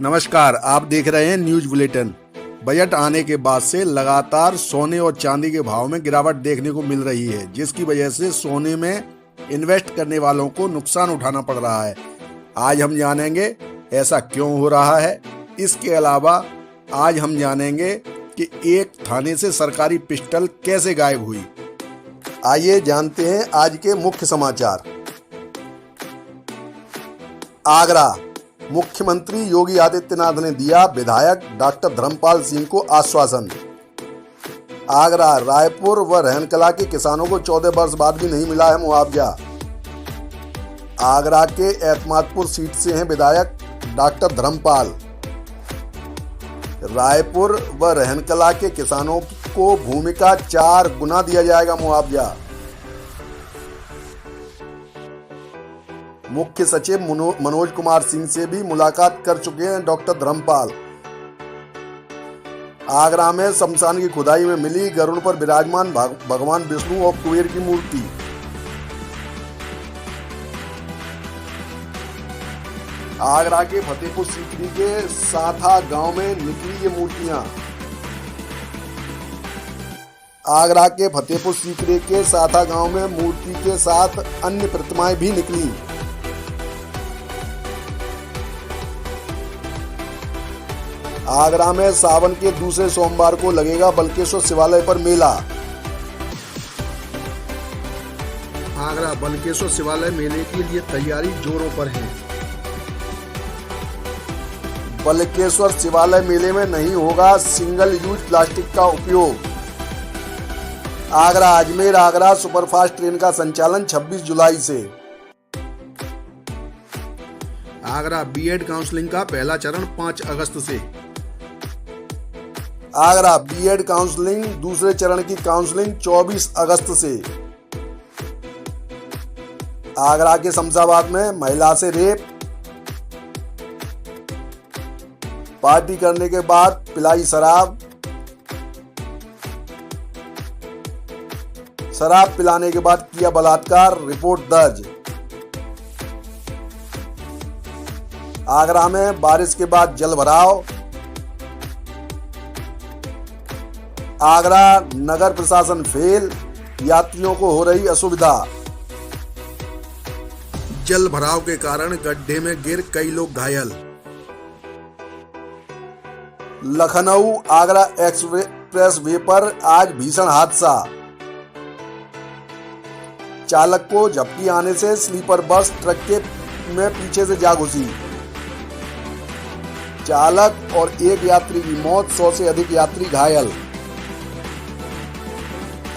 नमस्कार, आप देख रहे हैं न्यूज बुलेटिन। बजट आने के बाद से लगातार सोने और चांदी के भाव में गिरावट देखने को मिल रही है, जिसकी वजह से सोने में इन्वेस्ट करने वालों को नुकसान उठाना पड़ रहा है। आज हम जानेंगे ऐसा क्यों हो रहा है। इसके अलावा आज हम जानेंगे कि एक थाने से सरकारी पिस्टल कैसे गायब हुई। आइए जानते हैं आज के मुख्य समाचार। आगरा, मुख्यमंत्री योगी आदित्यनाथ ने दिया विधायक डॉक्टर धर्मपाल सिंह को आश्वासन। आगरा, रायपुर व रहनकला के किसानों को 14 वर्ष बाद भी नहीं मिला है मुआवजा। आगरा के एतमादपुर सीट से हैं विधायक डॉक्टर धर्मपाल। रायपुर व रहनकला के किसानों को भूमि का 4 गुना दिया जाएगा मुआवजा। मुख्य सचिव मनोज कुमार सिंह से भी मुलाकात कर चुके हैं डॉक्टर धर्मपाल। आगरा में शमशान की खुदाई में मिली गरुड़ पर विराजमान भगवान विष्णु और कुबेर की मूर्ति। आगरा के फतेहपुर सीकरी के साथा गांव में निकली ये मूर्तियां। आगरा के फतेहपुर सीकरी के साथा गांव में मूर्ति के साथ अन्य प्रतिमाएं भी निकली। आगरा में सावन के दूसरे सोमवार को लगेगा बल्केश्वर शिवालय पर मेला। आगरा बल्केश्वर शिवालय मेले के लिए तैयारी जोरों पर है। बल्केश्वर शिवालय मेले में नहीं होगा सिंगल यूज प्लास्टिक का उपयोग। आगरा अजमेर आगरा सुपरफास्ट ट्रेन का संचालन 26 जुलाई से। आगरा बीएड काउंसलिंग का पहला चरण 5 अगस्त से। आगरा बीएड काउंसलिंग दूसरे चरण की काउंसलिंग 24 अगस्त से। आगरा के शमशाबाद में महिला से रेप, पार्टी करने के बाद पिलाई शराब पिलाने के बाद किया बलात्कार, रिपोर्ट दर्ज। आगरा में बारिश के बाद जलभराव। आगरा नगर प्रशासन फेल, यात्रियों को हो रही असुविधा। जल भराव के कारण गड्ढे में गिर कई लोग घायल। लखनऊ आगरा एक्सप्रेस वे पर आज भीषण हादसा। चालक को झपकी आने से स्लीपर बस ट्रक के में पीछे से जा घुसी। चालक और एक यात्री की मौत, 100 से अधिक यात्री घायल।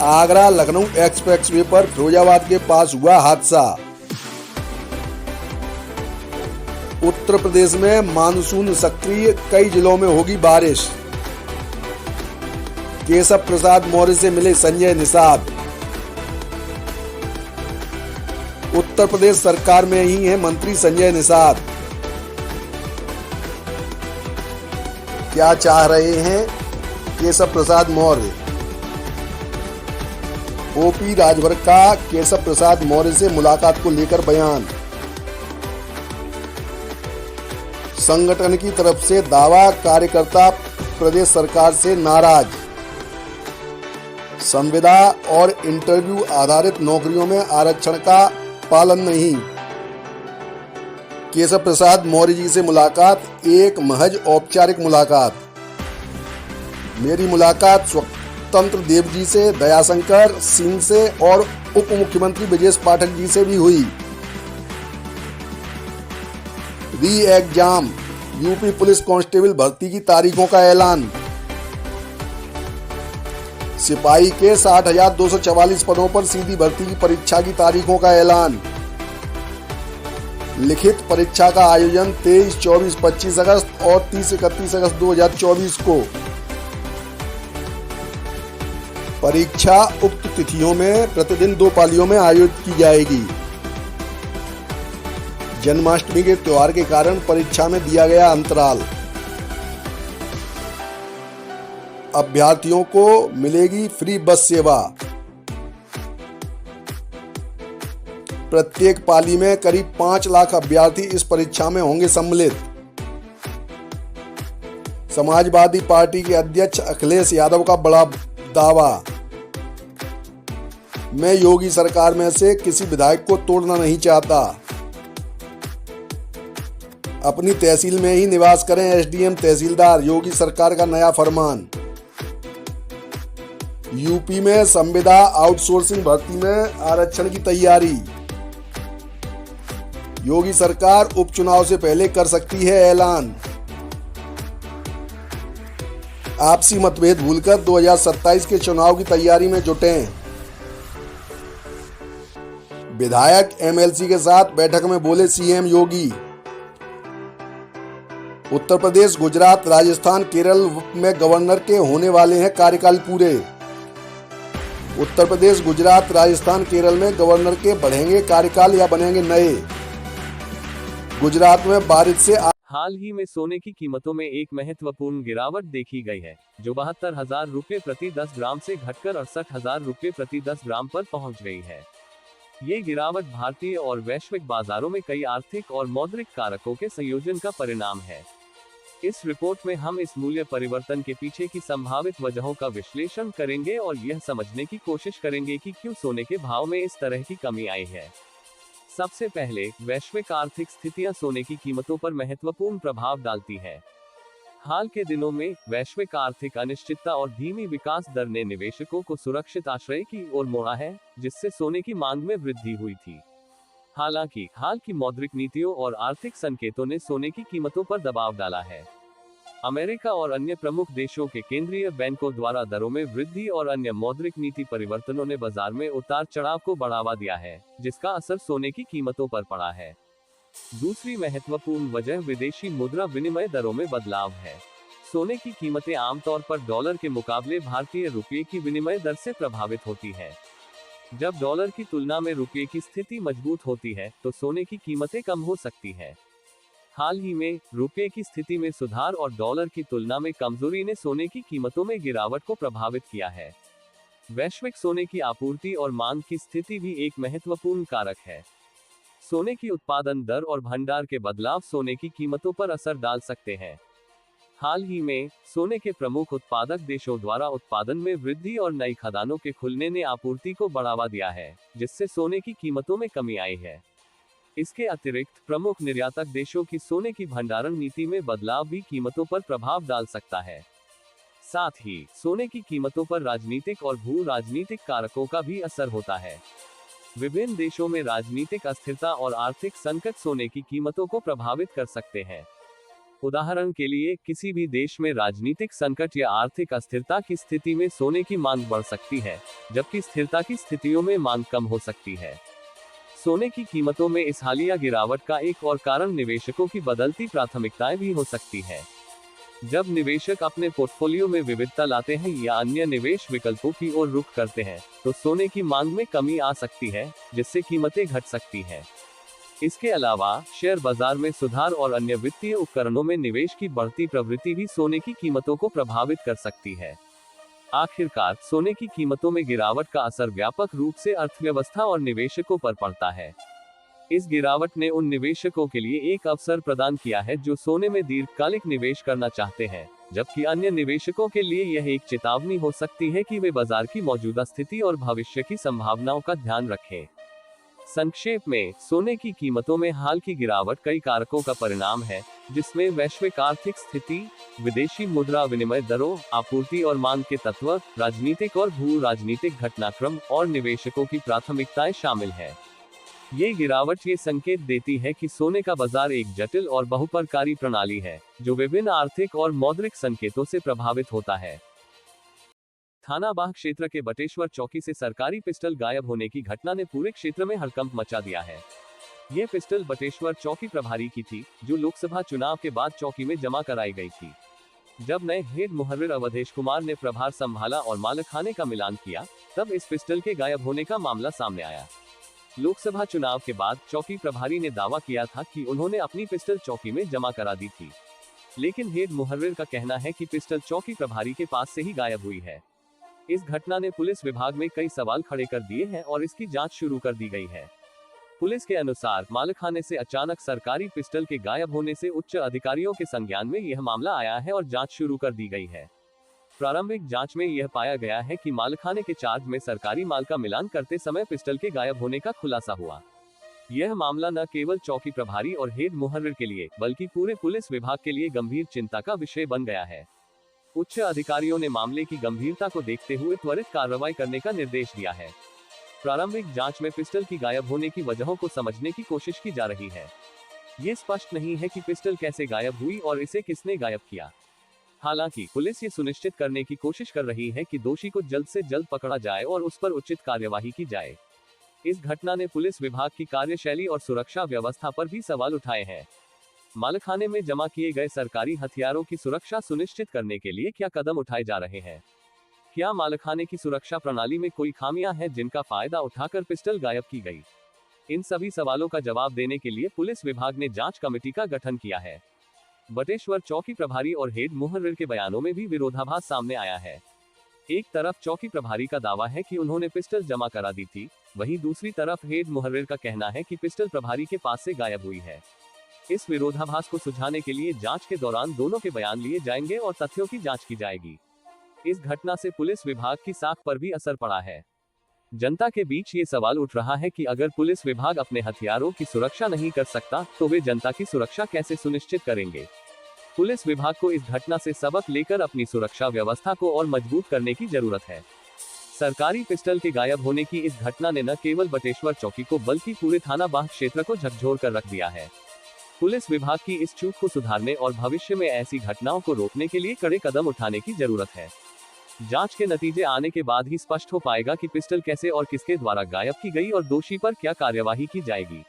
आगरा लखनऊ एक्सप्रेसवे पर फिरोजाबाद के पास हुआ हादसा। उत्तर प्रदेश में मानसून सक्रिय, कई जिलों में होगी बारिश। केशव प्रसाद मौर्य से मिले संजय निषाद। उत्तर प्रदेश सरकार में ही है मंत्री संजय निषाद। क्या चाह रहे हैं केशव प्रसाद मौर्य? ओपी राजभर का केशव प्रसाद मौर्य से मुलाकात को लेकर बयान। संगठन की तरफ से दावा, कार्यकर्ता प्रदेश सरकार से नाराज। संविदा और इंटरव्यू आधारित नौकरियों में आरक्षण का पालन नहीं। केशव प्रसाद मौर्य जी से मुलाकात एक महज औपचारिक मुलाकात। मेरी मुलाकात स्वतंत्र देव जी से, दयाशंकर सिंह से और उप मुख्यमंत्री ब्रजेश पाठक जी से भी हुई। री एग्जाम यूपी पुलिस कांस्टेबल भर्ती की तारीखों का ऐलान। सिपाही के 60,244 पदों पर सीधी भर्ती की परीक्षा की तारीखों का ऐलान। लिखित परीक्षा का आयोजन 23, 24, 25 अगस्त और 30, 31 अगस्त 2024 को। परीक्षा उक्त तिथियों में प्रतिदिन 2 पालियों में आयोजित की जाएगी। जन्माष्टमी के त्योहार के कारण परीक्षा में दिया गया अंतराल। अभ्यर्थियों को मिलेगी फ्री बस सेवा। प्रत्येक पाली में करीब 5 लाख अभ्यर्थी इस परीक्षा में होंगे सम्मिलित। समाजवादी पार्टी के अध्यक्ष अखिलेश यादव का बड़ा दावा, मैं योगी सरकार में से किसी विधायक को तोड़ना नहीं चाहता, अपनी तहसील में ही निवास करें एसडीएम तहसीलदार, योगी सरकार का नया फरमान। यूपी में संविदा आउटसोर्सिंग भर्ती में आरक्षण की तैयारी, योगी सरकार उपचुनाव से पहले कर सकती है ऐलान। आपसी मतभेद भूलकर 2027 के चुनाव की तैयारी में जुटें। विधायक एमएलसी के साथ बैठक में बोले सीएम योगी। उत्तर प्रदेश, गुजरात, राजस्थान, केरल में गवर्नर के होने वाले हैं कार्यकाल पूरे। उत्तर प्रदेश, गुजरात, राजस्थान, केरल में गवर्नर के बढ़ेंगे कार्यकाल या बनेंगे नए। गुजरात में बारिश से हाल ही में सोने की कीमतों में एक महत्वपूर्ण गिरावट देखी गई है, जो 72,000 रुपये प्रति 10 ग्राम से घटकर 68,000 रुपये प्रति 10 ग्राम पर पहुंच गई है। ये गिरावट भारतीय और वैश्विक बाजारों में कई आर्थिक और मौद्रिक कारकों के संयोजन का परिणाम है। इस रिपोर्ट में हम इस मूल्य परिवर्तन के पीछे की संभावित वजहों का विश्लेषण करेंगे और यह समझने की कोशिश करेंगे कि क्यों सोने के भाव में इस तरह की कमी आई है। सबसे पहले, वैश्विक आर्थिक स्थितियां सोने की कीमतों पर महत्वपूर्ण प्रभाव डालती है। हाल के दिनों में वैश्विक आर्थिक अनिश्चितता और धीमी विकास दर ने निवेशकों को सुरक्षित आश्रय की ओर मोड़ा है, जिससे सोने की मांग में वृद्धि हुई थी। हालांकि हाल की मौद्रिक नीतियों और आर्थिक संकेतों ने सोने की कीमतों पर दबाव डाला है। अमेरिका और अन्य प्रमुख देशों के केंद्रीय बैंकों द्वारा दरों में वृद्धि और अन्य मौद्रिक नीति परिवर्तनों ने बाजार में उतार चढ़ाव को बढ़ावा दिया है, जिसका असर सोने की कीमतों पर पड़ा है। दूसरी महत्वपूर्ण वजह विदेशी मुद्रा विनिमय दरों में बदलाव है। सोने की कीमतें आमतौर पर डॉलर के मुकाबले भारतीय रुपये की विनिमय दर से प्रभावित होती है। जब डॉलर की तुलना में रुपये की स्थिति मजबूत होती है, तो सोने की कीमतें कम हो सकती है। हाल ही में रुपये की स्थिति में सुधार और डॉलर की तुलना में कमजोरी ने सोने की कीमतों में गिरावट को प्रभावित किया है। वैश्विक सोने की आपूर्ति और मांग की स्थिति भी एक महत्वपूर्ण कारक है। सोने की उत्पादन दर और भंडार के बदलाव सोने की कीमतों पर असर डाल सकते हैं। हाल ही में सोने के प्रमुख उत्पादक देशों द्वारा उत्पादन में वृद्धि और नई खदानों के खुलने ने आपूर्ति को बढ़ावा दिया है, जिससे सोने की कीमतों में कमी आई है। इसके अतिरिक्त प्रमुख निर्यातक देशों की सोने की भंडारण नीति में बदलाव भी कीमतों पर प्रभाव डाल सकता है। साथ ही सोने की कीमतों पर राजनीतिक और भू राजनीतिक कारकों का भी असर होता है। विभिन्न देशों में राजनीतिक अस्थिरता और आर्थिक संकट सोने की कीमतों को प्रभावित कर सकते हैं। उदाहरण के लिए, किसी भी देश में राजनीतिक संकट या आर्थिक अस्थिरता की स्थिति में सोने की मांग बढ़ सकती है, जबकि स्थिरता की स्थितियों में मांग कम हो सकती है। सोने की कीमतों में इस हालिया गिरावट का एक और कारण निवेशकों की बदलती प्राथमिकताएं भी हो सकती है। जब निवेशक अपने पोर्टफोलियो में विविधता लाते हैं या अन्य निवेश विकल्पों की ओर रुख करते हैं, तो सोने की मांग में कमी आ सकती है, जिससे कीमतें घट सकती हैं। इसके अलावा शेयर बाजार में सुधार और अन्य वित्तीय उपकरणों में निवेश की बढ़ती प्रवृत्ति भी सोने की कीमतों को प्रभावित कर सकती है। आखिरकार, सोने की कीमतों में गिरावट का असर व्यापक रूप से अर्थव्यवस्था और निवेशकों पर पड़ता है। इस गिरावट ने उन निवेशकों के लिए एक अवसर प्रदान किया है जो सोने में दीर्घकालिक निवेश करना चाहते हैं, जबकि अन्य निवेशकों के लिए यह एक चेतावनी हो सकती है कि वे बाजार की मौजूदा स्थिति और भविष्य की संभावनाओं का ध्यान रखें। संक्षेप में, सोने की कीमतों में हाल की गिरावट कई कारकों का परिणाम है, जिसमें वैश्विक आर्थिक स्थिति, विदेशी मुद्रा विनिमय दरों, आपूर्ति और मांग के तत्व, राजनीतिक और भू राजनीतिक घटनाक्रम और निवेशकों की प्राथमिकताएं शामिल हैं। ये गिरावट ये संकेत देती है कि सोने का बाजार एक जटिल और बहुप्रकारी प्रणाली है, जो विभिन्न आर्थिक और मौद्रिक संकेतों से प्रभावित होता है। थानाबाह क्षेत्र के बटेश्वर चौकी से सरकारी पिस्टल गायब होने की घटना ने पूरे क्षेत्र में हड़कंप मचा दिया है। ये पिस्टल बटेश्वर चौकी प्रभारी की थी, जो लोकसभा चुनाव के बाद चौकी में जमा कराई गई थी। जब नए हेड मुहर्रिर अवधेश कुमार ने प्रभार संभाला और मालखाने का मिलान किया, तब इस पिस्टल के गायब होने का मामला सामने आया। लोकसभा चुनाव के बाद चौकी प्रभारी ने दावा किया था कि उन्होंने अपनी पिस्टल चौकी में जमा करा दी थी, लेकिन हेड मुहर्रिर का कहना है कि पिस्टल चौकी प्रभारी के पास से ही गायब हुई है। इस घटना ने पुलिस विभाग में कई सवाल खड़े कर दिए हैं और इसकी जांच शुरू कर दी गई है। पुलिस के अनुसार मालखाने से अचानक सरकारी पिस्टल के गायब होने से उच्च अधिकारियों के संज्ञान में यह मामला आया है और जांच शुरू कर दी गई है। प्रारंभिक जांच में यह पाया गया है कि मालखाने के चार्ज में सरकारी माल का मिलान करते समय पिस्टल के गायब होने का खुलासा हुआ। यह मामला न केवल चौकी प्रभारी और हेड मुहर्रिर के लिए बल्कि पूरे पुलिस विभाग के लिए गंभीर चिंता का विषय बन गया है। उच्च अधिकारियों ने मामले की गंभीरता को देखते हुए त्वरित कार्रवाई करने का निर्देश दिया है। प्रारंभिक जांच में पिस्टल की गायब होने की वजहों को समझने की कोशिश की जा रही है। ये स्पष्ट नहीं है कि पिस्टल कैसे गायब हुई और इसे किसने गायब किया। हालांकि पुलिस ये सुनिश्चित करने की कोशिश कर रही है कि दोषी को जल्द से जल्द पकड़ा जाए और उस पर उचित कार्यवाही की जाए। इस घटना ने पुलिस विभाग की कार्यशैली और सुरक्षा व्यवस्था पर भी सवाल उठाए हैं। मालखाने में जमा किए गए सरकारी हथियारों की सुरक्षा सुनिश्चित करने के लिए क्या कदम उठाए जा रहे हैं? क्या मालखाने की सुरक्षा प्रणाली में कोई खामियां हैं जिनका फायदा उठाकर पिस्टल गायब की गई? इन सभी सवालों का जवाब देने के लिए पुलिस विभाग ने जांच कमेटी का गठन किया है। बटेश्वर चौकी प्रभारी और हेड मुहर्रिर के बयानों में भी विरोधाभास सामने आया है। एक तरफ चौकी प्रभारी का दावा है कि उन्होंने पिस्टल जमा करा दी थी, वहीं दूसरी तरफ हेड मुहर्रिर का कहना है कि पिस्टल प्रभारी के पास से गायब हुई है। इस विरोधाभास को सुलझाने के लिए जांच के दौरान दोनों के बयान लिए जाएंगे और तथ्यों की जांच की जाएगी। इस घटना से पुलिस विभाग की साख पर भी असर पड़ा है। जनता के बीच ये सवाल उठ रहा है कि अगर पुलिस विभाग अपने हथियारों की सुरक्षा नहीं कर सकता तो वे जनता की सुरक्षा कैसे सुनिश्चित करेंगे? पुलिस विभाग को इस घटना से सबक लेकर अपनी सुरक्षा व्यवस्था को और मजबूत करने की जरूरत है। सरकारी पिस्टल के गायब होने की इस घटना ने न केवल बटेश्वर चौकी को बल्कि पूरे थाना बाग क्षेत्र को झकझोर कर रख दिया है। पुलिस विभाग की इस चूक को सुधारने और भविष्य में ऐसी घटनाओं को रोकने के लिए कड़े कदम उठाने की जरूरत है। जांच के नतीजे आने के बाद ही स्पष्ट हो पाएगा कि पिस्टल कैसे और किसके द्वारा गायब की गई और दोषी पर क्या कार्यवाही की जाएगी।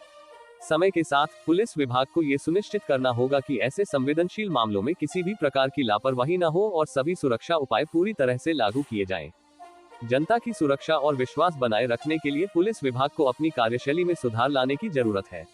समय के साथ पुलिस विभाग को ये सुनिश्चित करना होगा कि ऐसे संवेदनशील मामलों में किसी भी प्रकार की लापरवाही न हो और सभी सुरक्षा उपाय पूरी तरह से लागू किए जाएं। जनता की सुरक्षा और विश्वास बनाए रखने के लिए पुलिस विभाग को अपनी कार्यशैली में सुधार लाने की जरूरत है।